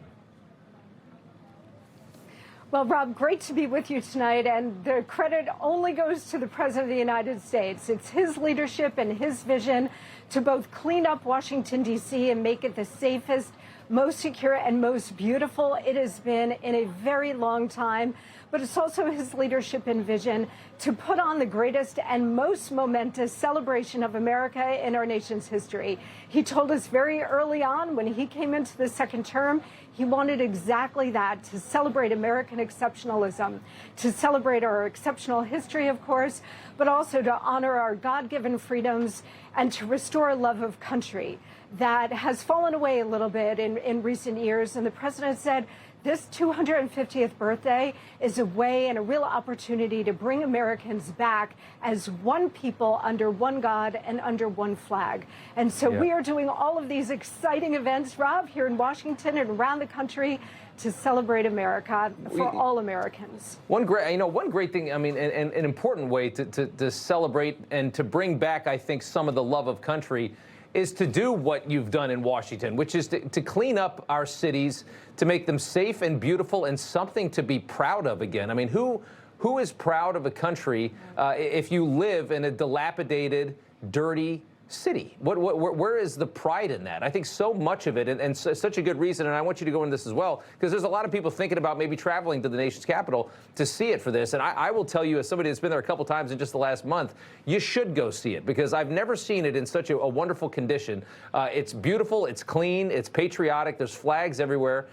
Well, Rob, great to be with you tonight, and the credit only goes to the President of the United States. It's his leadership and his vision to both clean up Washington, D.C. and make it the safest, most secure, and most beautiful it has been in a very long time. But it's also his leadership and vision to put on the greatest and most momentous celebration of America in our nation's history. He told us very early on when he came into the second term, he wanted exactly that, to celebrate American exceptionalism, to celebrate our exceptional history, of course, but also to honor our God-given freedoms and to restore a love of country that has fallen away a little bit in recent years. And the president said, this 250th birthday is a way and a real opportunity to bring Americans back as one people under one God and under one flag. And so we are doing all of these exciting events, Rob, here in Washington and around the country to celebrate America for all Americans. One great thing, I mean, and an important way to celebrate and to bring back, I think, some of the love of country is to do what you've done in Washington, which is to clean up our cities, to make them safe and beautiful and something to be proud of again. I mean, who is proud of a country if you live in a dilapidated, dirty city? Where is the pride in that? I think so much of it, and such a good reason, and I want you to go into this as well, because there's a lot of people thinking about maybe traveling to the nation's capital to see it for this. And I will tell you, as somebody that's been there a couple times in just the last month, you should go see it, because I've never seen it in such a wonderful condition. It's beautiful, it's clean, it's patriotic, there's flags everywhere,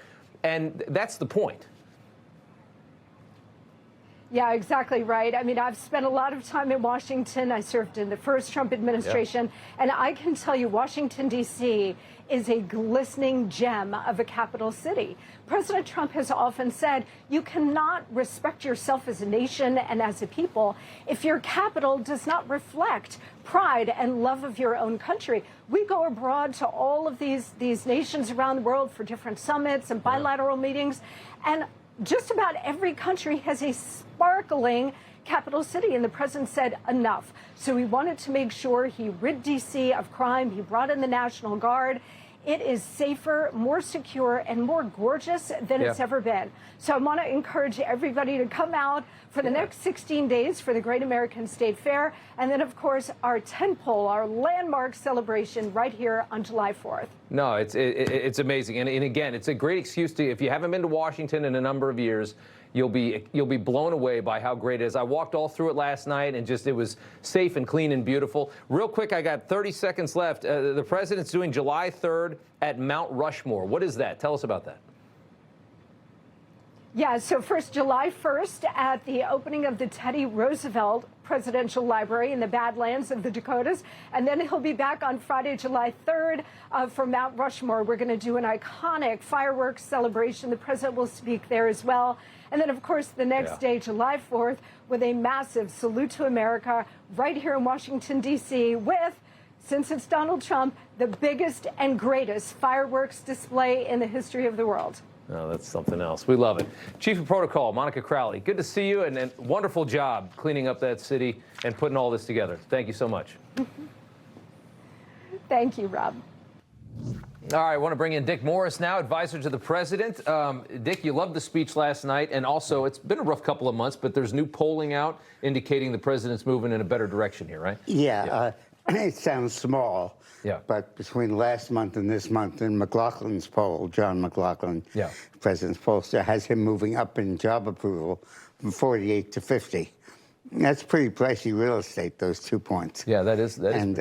and that's the point. Yeah, exactly right. I mean, I've spent a lot of time in Washington. I served in the first Trump administration, and I can tell you Washington, D.C. is a glistening gem of a capital city. President Trump has often said you cannot respect yourself as a nation and as a people if your capital does not reflect pride and love of your own country. We go abroad to all of these nations around the world for different summits and bilateral meetings, and just about every country has a sparkling capital city, and the president said enough. So he wanted to make sure he rid D.C. of crime. He brought in the National Guard. It is safer, more secure, and more gorgeous than it's ever been. So I want to encourage everybody to come out for the next 16 days for the Great American State Fair. And then, of course, our tentpole, our landmark celebration right here on July 4th. No, it's amazing. And again, it's a great excuse to, if you haven't been to Washington in a number of years, you'll be blown away by how great it is. I walked all through it last night, and it was safe and clean and beautiful. Real quick, I got 30 seconds left. The president's doing July 3rd at Mount Rushmore. What is that? Tell us about that. Yeah, so first, July 1st at the opening of the Teddy Roosevelt Presidential Library in the Badlands of the Dakotas. And then he'll be back on Friday, July 3rd for Mount Rushmore. We're going to do an iconic fireworks celebration. The president will speak there as well. And then, of course, the next day, July 4th, with a massive salute to America right here in Washington, D.C. with, since it's Donald Trump, the biggest and greatest fireworks display in the history of the world. Oh, that's something else. We love it. Chief of Protocol, Monica Crowley, good to see you, and wonderful job cleaning up that city and putting all this together. Thank you so much. Thank you, Rob. All right, I want to bring in Dick Morris now, advisor to the president. Dick, you loved the speech last night, and also it's been a rough couple of months, but there's new polling out indicating the president's moving in a better direction here, right? Yeah. It sounds small. Yeah. But between last month and this month, in McLaughlin's poll, John McLaughlin, president's pollster, has him moving up in job approval from 48 to 50. That's pretty pricey real estate, those 2 points. Yeah, that is. And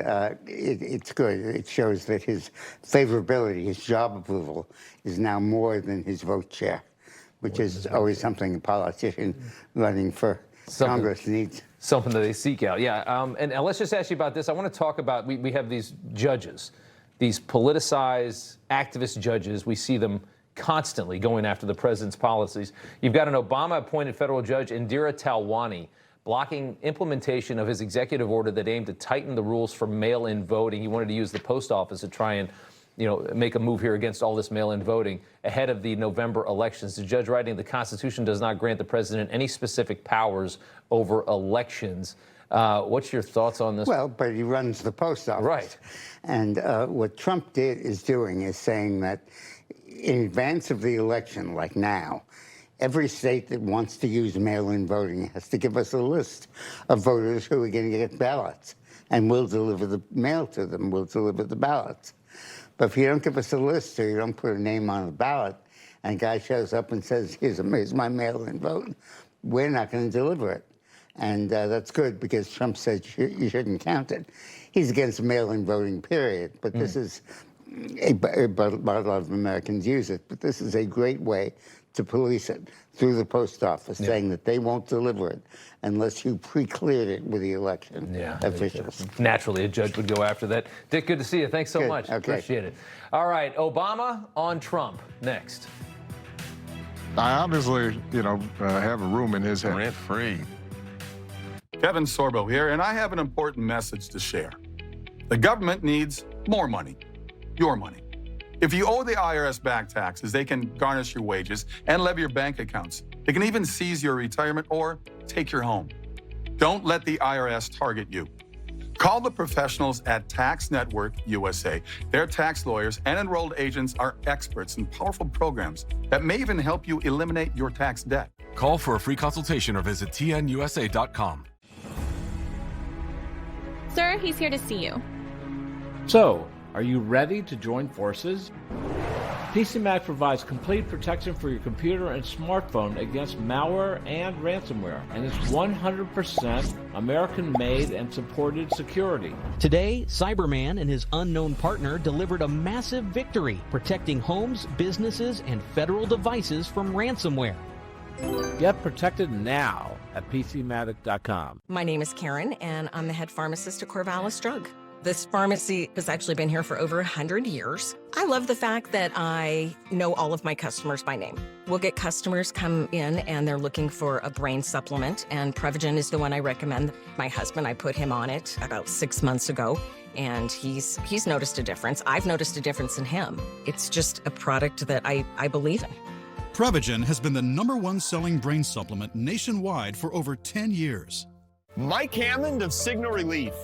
it's good. It shows that his favorability, his job approval, is now more than his vote share, which is always something a politician running for Congress needs. Something that they seek out, yeah. And let's just ask you about this. I want to talk about, we have these judges, these politicized activist judges. We see them constantly going after the president's policies. You've got an Obama-appointed federal judge, Indira Talwani, blocking implementation of his executive order that aimed to tighten the rules for mail-in voting. He wanted to use the post office to try and, make a move here against all this mail-in voting ahead of the November elections. The judge writing, the Constitution does not grant the president any specific powers over elections. What's your thoughts on this? Well, but he runs the post office. Right. And what Trump is saying that in advance of the election, like now, every state that wants to use mail-in voting has to give us a list of voters who are going to get ballots, and we'll deliver the mail to them. We'll deliver the ballots. But if you don't give us a list or you don't put a name on the ballot, and a guy shows up and says, here's my mail-in vote, we're not going to deliver it. And that's good because Trump said you shouldn't count it. He's against mail-in voting, period. But this is, a lot of Americans use it, but this is a great way to police it through the post office, saying that they won't deliver it unless you pre-cleared it with the election officials. Naturally, a judge would go after that. Dick, good to see you. Thanks so much. Okay. Appreciate it. All right, Obama on Trump next. I obviously, have a room in his head. Rent-free. Kevin Sorbo here, and I have an important message to share. The government needs more money, your money. If you owe the IRS back taxes, they can garnish your wages and levy your bank accounts. They can even seize your retirement or take your home. Don't let the IRS target you. Call the professionals at Tax Network USA. Their tax lawyers and enrolled agents are experts in powerful programs that may even help you eliminate your tax debt. Call for a free consultation or visit tnusa.com. Sir, he's here to see you. So, are you ready to join forces? PCMag provides complete protection for your computer and smartphone against malware and ransomware, and it's 100% American-made and supported security. Today, Cyberman and his unknown partner delivered a massive victory, protecting homes, businesses, and federal devices from ransomware. Get protected now at PCMatic.com. My name is Karen, and I'm the head pharmacist at Corvallis Drug. This pharmacy has actually been here for over 100 years. I love the fact that I know all of my customers by name. We'll get customers come in and they're looking for a brain supplement, and Prevagen is the one I recommend. My husband, I put him on it about 6 months ago, and he's noticed a difference. I've noticed a difference in him. It's just a product that I believe in. Prevagen has been the #1 selling brain supplement nationwide for over 10 years. Mike Hammond of Signal Relief.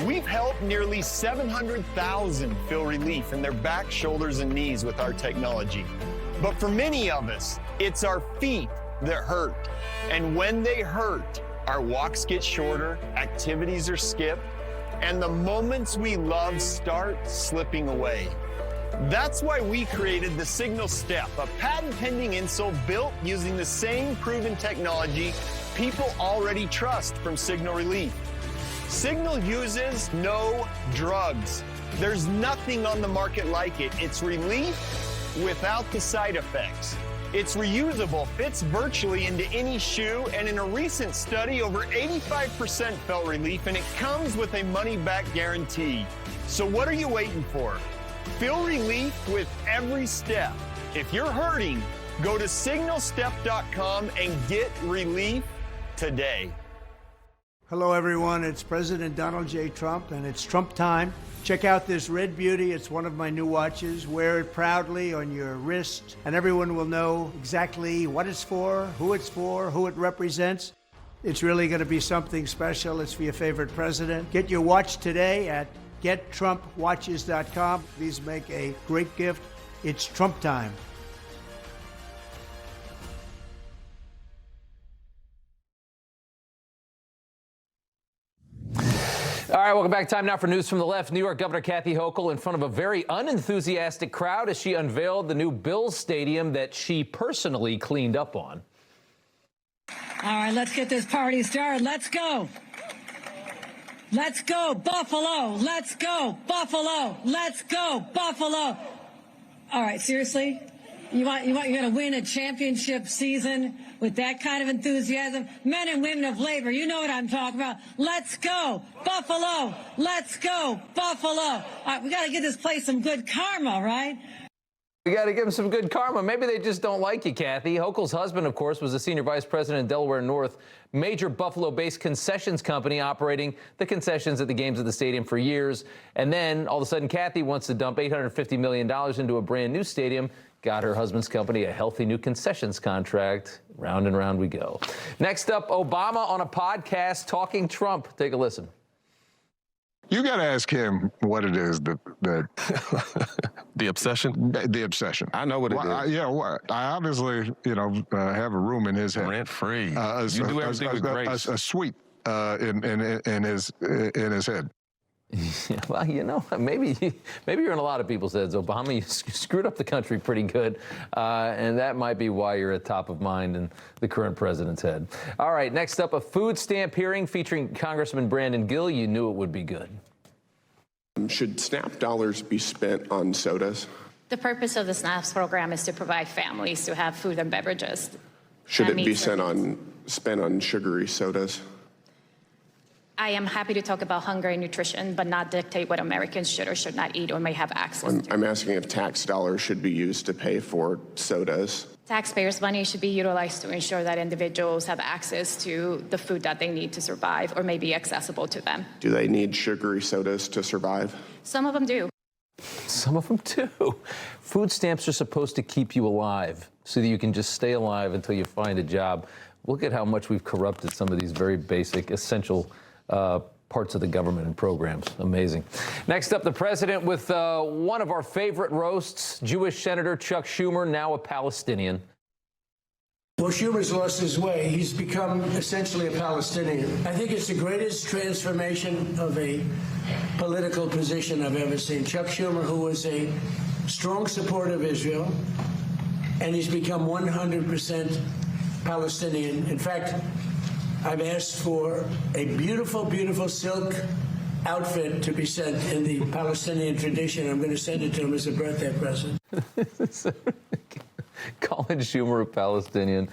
We've helped nearly 700,000 feel relief in their back, shoulders, and knees with our technology. But for many of us, it's our feet that hurt. And when they hurt, our walks get shorter, activities are skipped, and the moments we love start slipping away. That's why we created the Signal Step, a patent-pending insole built using the same proven technology people already trust from Signal Relief. Signal uses no drugs. There's nothing on the market like it. It's relief without the side effects. It's reusable, fits virtually into any shoe, and in a recent study, over 85% felt relief, and it comes with a money-back guarantee. So what are you waiting for? Feel relief with every step. If you're hurting, go to signalstep.com and get relief today. Hello, everyone. It's President Donald J. Trump, and it's Trump time. Check out this red beauty. It's one of my new watches. Wear it proudly on your wrist, and everyone will know exactly what it's for, who it represents. It's really going to be something special. It's for your favorite president. Get your watch today at GetTrumpWatches.com. These make a great gift. It's Trump time. All right, welcome back. Time now for news from the left. New York Governor Kathy Hochul in front of a very unenthusiastic crowd as she unveiled the new Bills stadium that she personally cleaned up on. All right, let's get this party started. Let's go. Let's go, Buffalo. Let's go, Buffalo. Let's go, Buffalo. All right, seriously? You're going to win a championship season with that kind of enthusiasm? Men and women of labor, you know what I'm talking about. Let's go, Buffalo. Let's go, Buffalo. All right, we got to give this place some good karma, right? We got to give them some good karma. Maybe they just don't like you, Kathy. Hochul's husband, of course, was the senior vice president of Delaware North, major Buffalo-based concessions company operating the concessions at the games at the stadium for years. And then, all of a sudden, Kathy wants to dump $850 million into a brand new stadium. Got her husband's company a healthy new concessions contract. Round and round we go. Next up, Obama on a podcast talking Trump. Take a listen. You got to ask him what it is that the obsession. The obsession. I know what it is. I obviously, have a room in his head. Rent free. You do everything with grace. A suite in his head. Well, maybe you're in a lot of people's heads, Obama. You screwed up the country pretty good, and that might be why you're at top of mind in the current president's head. All right, next up, a food stamp hearing featuring Congressman Brandon Gill. You knew it would be good. Should SNAP dollars be spent on sodas? The purpose of the SNAPs program is to provide families to have food and beverages. Should it be spent on sugary sodas? I am happy to talk about hunger and nutrition, but not dictate what Americans should or should not eat or may have access to. I'm asking if tax dollars should be used to pay for sodas. Taxpayers' money should be utilized to ensure that individuals have access to the food that they need to survive or may be accessible to them. Do they need sugary sodas to survive? Some of them do. Some of them do. Food stamps are supposed to keep you alive so that you can just stay alive until you find a job. Look at how much we've corrupted some of these very basic, essential parts of the government and programs. Amazing. Next up, the president with one of our favorite roasts, Jewish Senator Chuck Schumer, now a Palestinian. Well, Schumer's lost his way. He's become essentially a Palestinian. I think it's the greatest transformation of a political position I've ever seen. Chuck Schumer, who was a strong supporter of Israel, and he's become 100% Palestinian. In fact, I've asked for a beautiful, beautiful silk outfit to be sent in the Palestinian tradition. I'm going to send it to him as a birthday present. Colin Schumer, a Palestinian.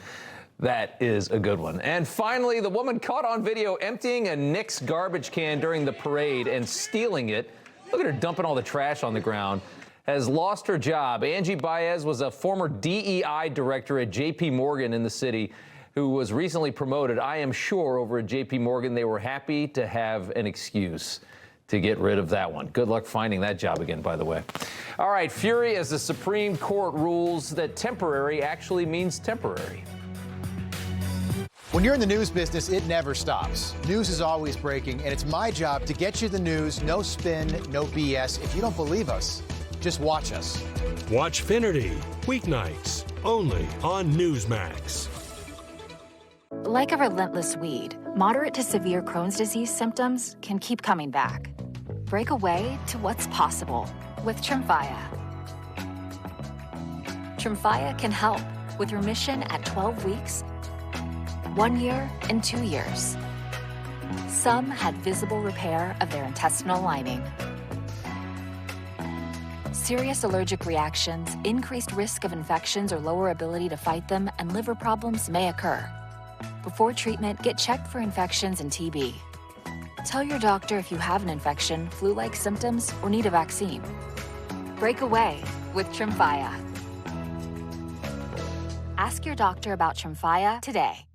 That is a good one. And finally, the woman caught on video emptying a Knicks garbage can during the parade and stealing it. Look at her dumping all the trash on the ground. Has lost her job. Angie Baez was a former DEI director at J.P. Morgan in the city, who was recently promoted. I am sure over at J.P. Morgan they were happy to have an excuse to get rid of that one. Good luck finding that job again, by the way. All right, fury as the Supreme Court rules that temporary actually means temporary. When you're in the news business, it never stops. News is always breaking, and it's my job to get you the news, no spin, no BS. If you don't believe us, just watch us. Watch Finity, weeknights, only on Newsmax. Like a relentless weed, moderate to severe Crohn's disease symptoms can keep coming back. Break away to what's possible with Tremfya. Tremfya can help with remission at 12 weeks, 1 year, and 2 years. Some had visible repair of their intestinal lining. Serious allergic reactions, increased risk of infections or lower ability to fight them, and liver problems may occur. Before treatment, get checked for infections and TB. Tell your doctor if you have an infection, flu-like symptoms, or need a vaccine. Break away with Tremfya. Ask your doctor about Tremfya today.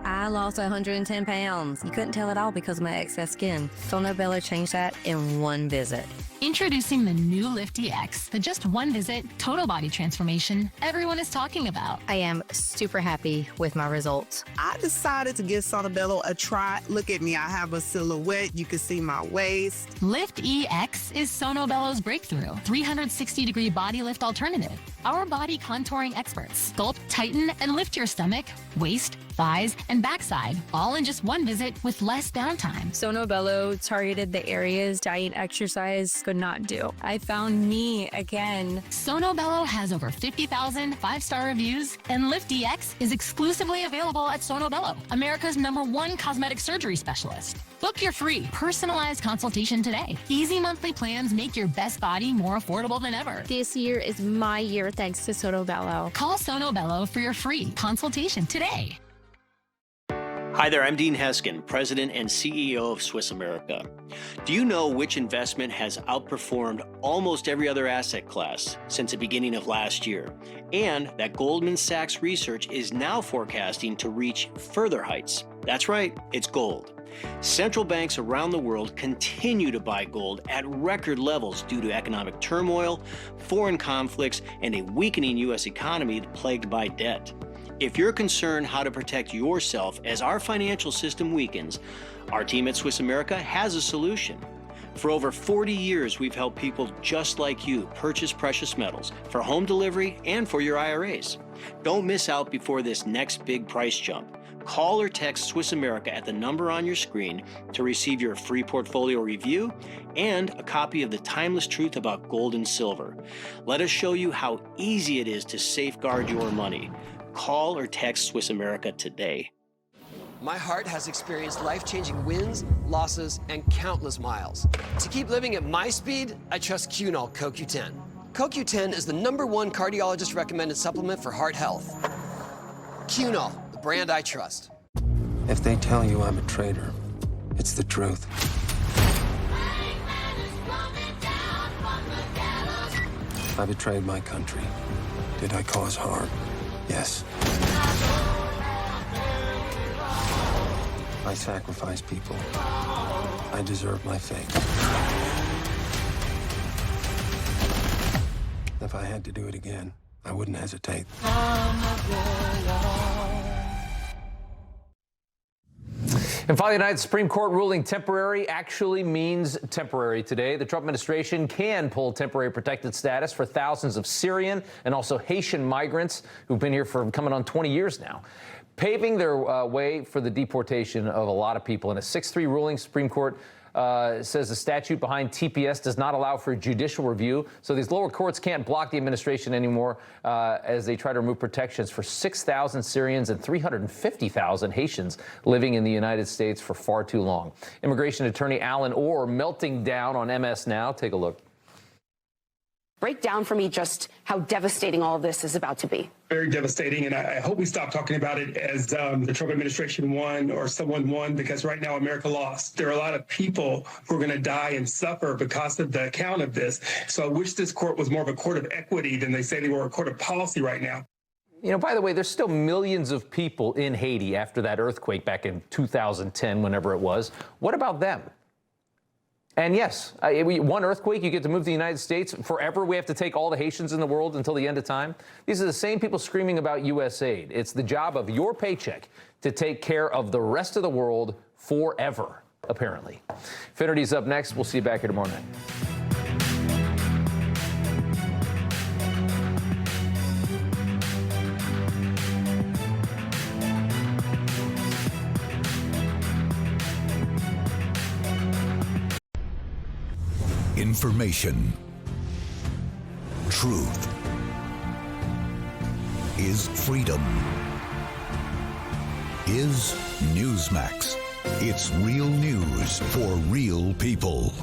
I lost 110 pounds. You couldn't tell at all because of my excess skin. Sono Bello changed that in one visit. Introducing the new Lift EX, the just one visit, total body transformation everyone is talking about. I am super happy with my results. I decided to give Sono Bello a try. Look at me, I have a silhouette. You can see my waist. Lift EX is Sono Bello's breakthrough 360-degree body lift alternative. Our body contouring experts sculpt, tighten, and lift your stomach, waist, thighs, and backside, all in just one visit with less downtime. Sono Bello targeted the areas diet exercise could not do. I found me again. Sono Bello has over 50,000 five-star reviews, and Lift EX is exclusively available at Sono Bello, America's #1 cosmetic surgery specialist. Book your free, personalized consultation today. Easy monthly plans make your best body more affordable than ever. This year is my year thanks to Sono Bello. Call Sono Bello for your free consultation today. Hi there, I'm Dean Heskin, President and CEO of Swiss America. Do you know which investment has outperformed almost every other asset class since the beginning of last year? And that Goldman Sachs research is now forecasting to reach further heights. That's right, it's gold. Central banks around the world continue to buy gold at record levels due to economic turmoil, foreign conflicts, and a weakening U.S. economy plagued by debt. If you're concerned how to protect yourself as our financial system weakens, our team at Swiss America has a solution. For over 40 years, we've helped people just like you purchase precious metals for home delivery and for your IRAs. Don't miss out before this next big price jump. Call or text Swiss America at the number on your screen to receive your free portfolio review and a copy of The Timeless Truth About Gold and Silver. Let us show you how easy it is to safeguard your money. Call or text Swiss America today. My heart has experienced life-changing wins, losses, and countless miles. To keep living at my speed, I trust Cunol CoQ10. CoQ10 is the #1 cardiologist-recommended supplement for heart health. Cunol, the brand I trust. If they tell you I'm a traitor, it's the truth. I betrayed my country. Did I cause harm? Yes. I sacrifice people. I deserve my fate. If I had to do it again, I wouldn't hesitate. And finally tonight, the Supreme Court ruling temporary actually means temporary today. The Trump administration can pull temporary protected status for thousands of Syrian and also Haitian migrants who've been here for coming on 20 years now, paving their way for the deportation of a lot of people. In a 6-3 ruling, Supreme Court says the statute behind TPS does not allow for judicial review, so these lower courts can't block the administration anymore as they try to remove protections for 6,000 Syrians and 350,000 Haitians living in the United States for far too long. Immigration attorney Alan Orr melting down on MS Now. Take a look. Break down for me just how devastating all of this is about to be. Very devastating, and I hope we stop talking about it as the Trump administration won or someone won, because right now America lost. There are a lot of people who are going to die and suffer because of the account of this. So I wish this court was more of a court of equity than they say they were a court of policy right now. You know, by the way, there's still millions of people in Haiti after that earthquake back in 2010, whenever it was. What about them? And yes, one earthquake, you get to move to the United States. Forever, we have to take all the Haitians in the world until the end of time. These are the same people screaming about U.S. aid. It's the job of your paycheck to take care of the rest of the world forever, apparently. Finity's up next. We'll see you back here tomorrow night. Information. Truth is freedom. Is Newsmax. It's real news for real people.